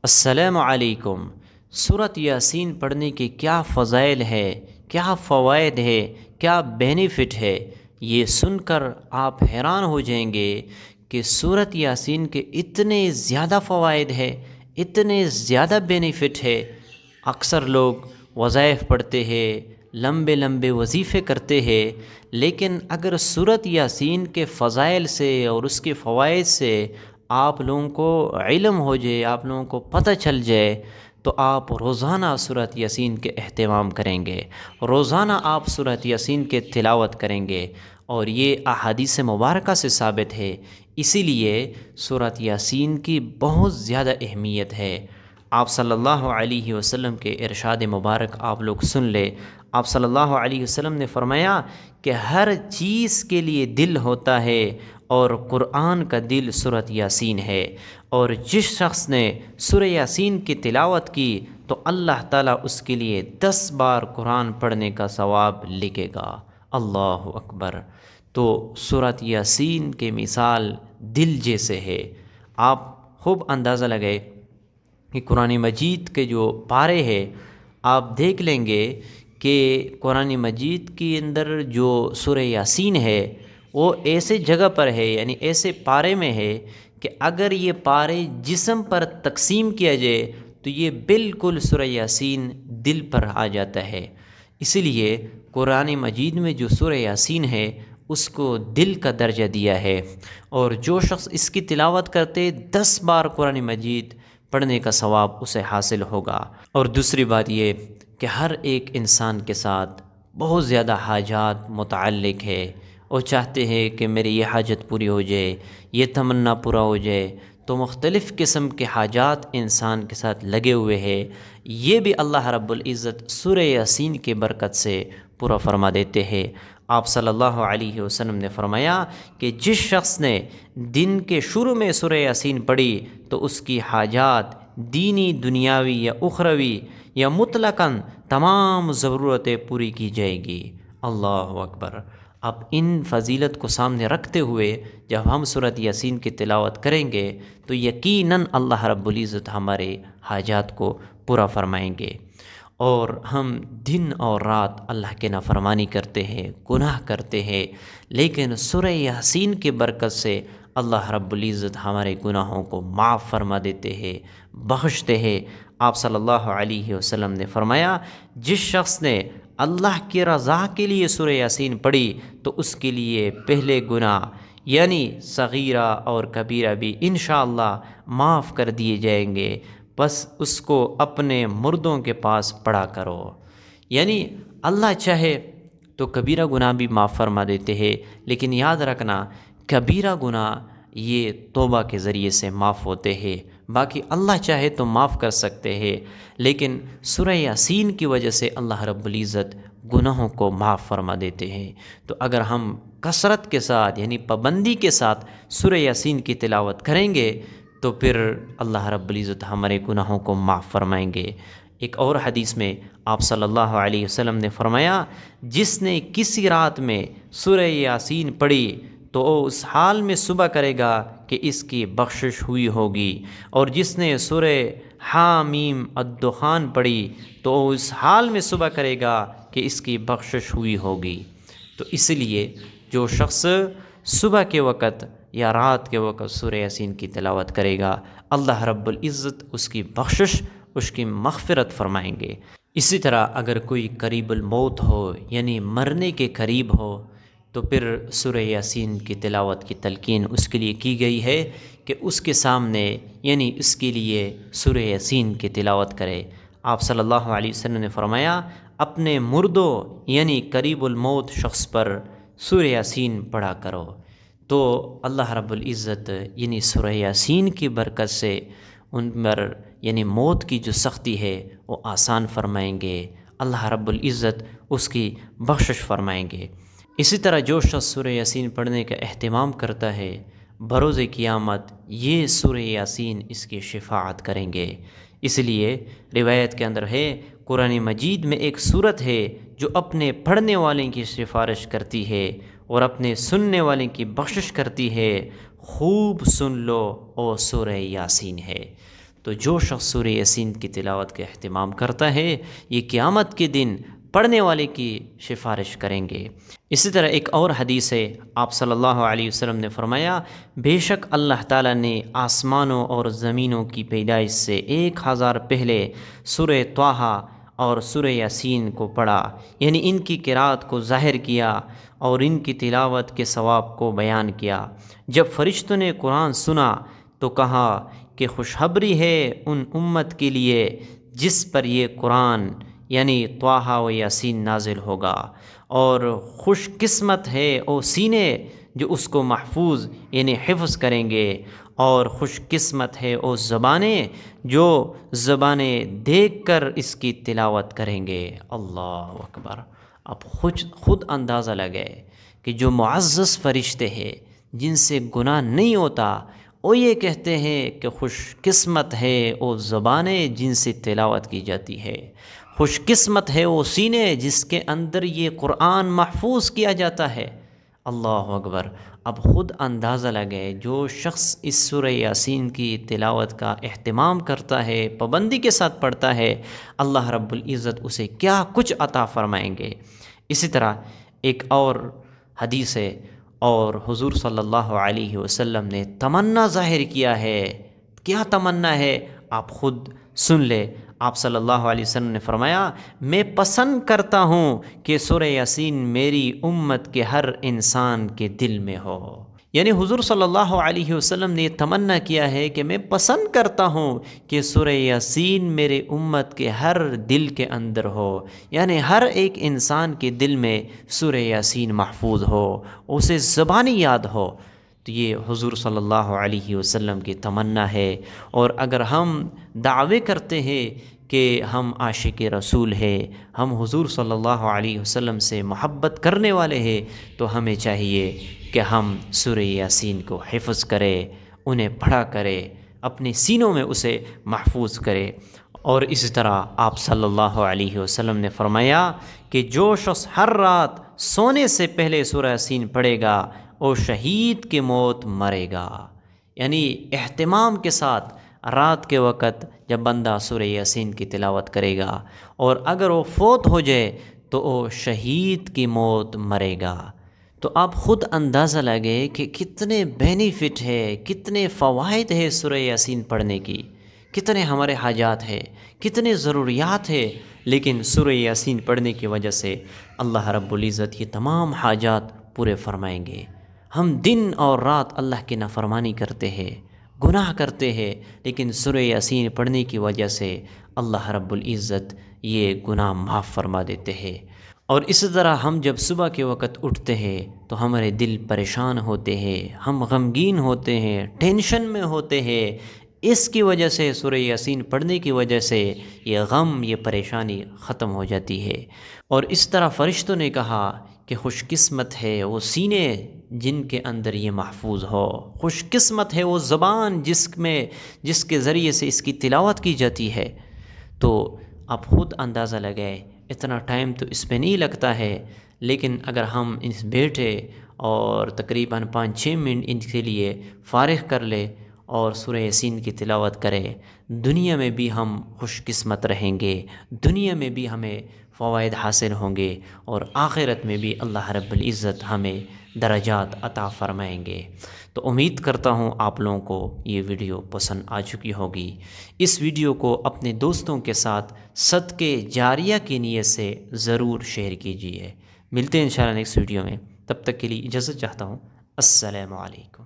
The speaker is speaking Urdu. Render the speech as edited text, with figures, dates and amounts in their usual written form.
السلام علیکم۔ سورۃ یاسین پڑھنے کے کیا فضائل ہے، کیا فوائد ہے، کیا بینیفٹ ہے، یہ سن کر آپ حیران ہو جائیں گے کہ سورۃ یاسین کے اتنے زیادہ فوائد ہے، اتنے زیادہ بینیفٹ ہے۔ اکثر لوگ وظائف پڑھتے ہیں، لمبے لمبے وظیفے کرتے ہیں، لیکن اگر سورۃ یاسین کے فضائل سے اور اس کے فوائد سے آپ لوگوں کو علم ہو جائے، آپ لوگوں کو پتہ چل جائے، تو آپ روزانہ سورۃ یاسین کے اہتمام کریں گے، روزانہ آپ سورۃ یاسین کے تلاوت کریں گے، اور یہ احادیث مبارکہ سے ثابت ہے۔ اسی لیے سورۃ یاسین کی بہت زیادہ اہمیت ہے۔ آپ صلی اللہ علیہ وسلم کے ارشاد مبارک آپ لوگ سن لے۔ آپ صلی اللہ علیہ وسلم نے فرمایا کہ ہر چیز کے لیے دل ہوتا ہے، اور قرآن کا دل سورۃ یاسین ہے، اور جس شخص نے سورہ یاسین کی تلاوت کی تو اللہ تعالیٰ اس کے لیے 10 بار قرآن پڑھنے کا ثواب لکھے گا۔ اللہ اکبر! تو سورۃ یاسین کے مثال دل جیسے ہے۔ آپ خوب اندازہ لگائے کہ قرآن مجید کے جو پارے ہیں، آپ دیکھ لیں گے کہ قرآن مجید کے اندر جو سورہ یاسین ہے وہ ایسے جگہ پر ہے، یعنی ایسے پارے میں ہے کہ اگر یہ پارے جسم پر تقسیم کیا جائے تو یہ بالکل سورہ یاسین دل پر آ جاتا ہے۔ اسی لیے قرآن مجید میں جو سورہ یاسین ہے اس کو دل کا درجہ دیا ہے، اور جو شخص اس کی تلاوت کرتے 10 بار قرآن مجید پڑھنے کا ثواب اسے حاصل ہوگا۔ اور دوسری بات یہ کہ ہر ایک انسان کے ساتھ بہت زیادہ حاجات متعلق ہے، وہ چاہتے ہیں کہ میری یہ حاجت پوری ہو جائے، یہ تمنا پورا ہو جائے، تو مختلف قسم کے حاجات انسان کے ساتھ لگے ہوئے ہیں، یہ بھی اللہ رب العزت سورہ یاسین کی برکت سے پورا فرما دیتے ہیں۔ آپ صلی اللہ علیہ وسلم نے فرمایا کہ جس شخص نے دن کے شروع میں سورہ یاسین پڑھی تو اس کی حاجات دینی، دنیاوی یا اخروی یا مطلقاً تمام ضرورتیں پوری کی جائے گی۔ اللہ اکبر! اب ان فضیلت کو سامنے رکھتے ہوئے جب ہم سورۃ یاسین کی تلاوت کریں گے تو یقیناً اللہ رب العزت ہمارے حاجات کو پورا فرمائیں گے۔ اور ہم دن اور رات اللہ کے نافرمانی کرتے ہیں، گناہ کرتے ہیں، لیکن سورہ یاسین کی برکت سے اللہ رب العزت ہمارے گناہوں کو معاف فرما دیتے ہیں، بخشتے ہیں۔ آپ صلی اللہ علیہ وسلم نے فرمایا جس شخص نے اللہ کی رضا کے لیے سورہ یاسین پڑھی تو اس کے لیے پہلے گناہ یعنی صغیرہ اور کبیرہ بھی انشاءاللہ معاف کر دیے جائیں گے، بس اس کو اپنے مردوں کے پاس پڑھا کرو۔ یعنی اللہ چاہے تو کبیرہ گناہ بھی معاف فرما دیتے ہیں، لیکن یاد رکھنا کبیرہ گناہ یہ توبہ کے ذریعے سے معاف ہوتے ہیں، باقی اللہ چاہے تو معاف کر سکتے ہیں، لیکن سورہ یاسین کی وجہ سے اللہ رب العزت گناہوں کو معاف فرما دیتے ہیں۔ تو اگر ہم کثرت کے ساتھ یعنی پابندی کے ساتھ سورہ یاسین کی تلاوت کریں گے تو پھر اللہ رب العزت ہمارے گناہوں کو معاف فرمائیں گے۔ ایک اور حدیث میں آپ صلی اللہ علیہ وسلم نے فرمایا جس نے کسی رات میں سورہ یاسین پڑھی تو وہ اس حال میں صبح کرے گا کہ اس کی بخشش ہوئی ہوگی، اور جس نے سورہ حامیم الدخان پڑھی تو وہ اس حال میں صبح کرے گا کہ اس کی بخشش ہوئی ہوگی۔ تو اس لیے جو شخص صبح کے وقت یا رات کے وقت سورہ یاسین کی تلاوت کرے گا اللہ رب العزت اس کی بخشش، اس کی مغفرت فرمائیں گے۔ اسی طرح اگر کوئی قریب الموت ہو یعنی مرنے کے قریب ہو تو پھر سورہ یاسین کی تلاوت کی تلقین اس کے لیے کی گئی ہے کہ اس کے سامنے یعنی اس کے لیے سورہ یاسین کی تلاوت کرے۔ آپ صلی اللہ علیہ وسلم نے فرمایا اپنے مردوں یعنی قریب الموت شخص پر سورہ یاسین پڑھا کرو، تو اللہ رب العزت یعنی سورہ یاسین کی برکت سے ان پر یعنی موت کی جو سختی ہے وہ آسان فرمائیں گے، اللہ رب العزت اس کی بخشش فرمائیں گے۔ اسی طرح جو شخص سورہ یاسین پڑھنے کا اہتمام کرتا ہے بروز قیامت یہ سورہ یاسین اس کی شفاعت کریں گے۔ اس لیے روایت کے اندر ہے قرآن مجید میں ایک سورت ہے جو اپنے پڑھنے والے کی سفارش کرتی ہے اور اپنے سننے والے کی بخشش کرتی ہے، خوب سن لو او سورہ یاسین ہے۔ تو جو شخص سورہ یاسین کی تلاوت کا اہتمام کرتا ہے یہ قیامت کے دن پڑھنے والے کی سفارش کریں گے۔ اسی طرح ایک اور حدیث ہے، آپ صلی اللہ علیہ وسلم نے فرمایا، بے شک اللہ تعالیٰ نے آسمانوں اور زمینوں کی پیدائش سے 1000 پہلے سورہ طٰہٰ اور سورہ یاسین کو پڑھا، یعنی ان کی قرأت کو ظاہر کیا اور ان کی تلاوت کے ثواب کو بیان کیا۔ جب فرشتوں نے قرآن سنا تو کہا کہ خوشخبری ہے ان امت کے لیے جس پر یہ قرآن یعنی طٰہٰ و یاسین نازل ہوگا، اور خوش قسمت ہے وہ سینے جو اس کو محفوظ یعنی حفظ کریں گے، اور خوش قسمت ہے وہ زبانیں جو زبانیں دیکھ کر اس کی تلاوت کریں گے۔ اللہ اکبر! اب خود اندازہ لگائے کہ جو معزز فرشتے ہیں جن سے گناہ نہیں ہوتا، وہ یہ کہتے ہیں کہ خوش قسمت ہے وہ زبانیں جن سے تلاوت کی جاتی ہے، خوش قسمت ہے وہ سینے جس کے اندر یہ قرآن محفوظ کیا جاتا ہے۔ اللہ اکبر! اب خود اندازہ لگائے جو شخص اس سورہ یاسین کی تلاوت کا اہتمام کرتا ہے، پابندی کے ساتھ پڑھتا ہے، اللہ رب العزت اسے کیا کچھ عطا فرمائیں گے۔ اسی طرح ایک اور حدیث ہے، اور حضور صلی اللہ علیہ وسلم نے تمنا ظاہر کیا ہے۔ کیا تمنا ہے آپ خود سن لے۔ آپ صلی اللہ علیہ وسلم نے فرمایا، میں پسند کرتا ہوں کہ سورہ یاسین میری امت کے ہر انسان کے دل میں ہو۔ یعنی حضور صلی اللہ علیہ وسلم نے یہ تمنا کیا ہے کہ میں پسند کرتا ہوں کہ سورہ یاسین میرے امت کے ہر دل کے اندر ہو، یعنی ہر ایک انسان کے دل میں سورہ یاسین محفوظ ہو، اسے زبانی یاد ہو۔ تو یہ حضور صلی اللہ علیہ وسلم کی تمنا ہے۔ اور اگر ہم دعوے کرتے ہیں کہ ہم عاشق رسول ہیں، ہم حضور صلی اللہ علیہ وسلم سے محبت کرنے والے ہیں، تو ہمیں چاہیے کہ ہم سورہ یاسین کو حفظ کرے، انہیں پڑھا کرے، اپنے سینوں میں اسے محفوظ کرے۔ اور اسی طرح آپ صلی اللہ علیہ وسلم نے فرمایا کہ جو شخص ہر رات سونے سے پہلے سورہ یاسین پڑھے گا وہ شہید کی موت مرے گا۔ یعنی اہتمام کے ساتھ رات کے وقت جب بندہ سورہ یاسین کی تلاوت کرے گا، اور اگر وہ فوت ہو جائے تو وہ شہید کی موت مرے گا۔ تو آپ خود اندازہ لگے کہ کتنے بینیفٹ ہے، کتنے فوائد ہے سورہ یاسین پڑھنے کی، کتنے ہمارے حاجات ہے، کتنے ضروریات ہے، لیکن سورہ یاسین پڑھنے کی وجہ سے اللہ رب العزت یہ تمام حاجات پورے فرمائیں گے۔ ہم دن اور رات اللہ کی نافرمانی کرتے ہیں، گناہ کرتے ہیں، لیکن سورہ یاسین پڑھنے کی وجہ سے اللہ رب العزت یہ گناہ معاف فرما دیتے ہیں۔ اور اسی طرح ہم جب صبح کے وقت اٹھتے ہیں تو ہمارے دل پریشان ہوتے ہیں، ہم غمگین ہوتے ہیں، ٹینشن میں ہوتے ہیں، اس کی وجہ سے سورہ یاسین پڑھنے کی وجہ سے یہ غم، یہ پریشانی ختم ہو جاتی ہے۔ اور اس طرح فرشتوں نے کہا کہ خوش قسمت ہے وہ سینے جن کے اندر یہ محفوظ ہو، خوش قسمت ہے وہ زبان جس کے ذریعے سے اس کی تلاوت کی جاتی ہے۔ تو آپ خود اندازہ لگائے، اتنا ٹائم تو اس پہ نہیں لگتا ہے، لیکن اگر ہم اس بیٹھے اور تقریباً 5-6 منٹ ان کے لیے فارغ کر لے اور سورہ یاسین کی تلاوت کرے، دنیا میں بھی ہم خوش قسمت رہیں گے، دنیا میں بھی ہمیں فوائد حاصل ہوں گے، اور آخرت میں بھی اللہ رب العزت ہمیں درجات عطا فرمائیں گے۔ تو امید کرتا ہوں آپ لوگوں کو یہ ویڈیو پسند آ چکی ہوگی۔ اس ویڈیو کو اپنے دوستوں کے ساتھ صدقے جاریہ کی نیت سے ضرور شیئر کیجیے۔ ملتے ہیں انشاءاللہ نیکسٹ ویڈیو میں، تب تک کے لیے اجازت چاہتا ہوں۔ السلام علیکم۔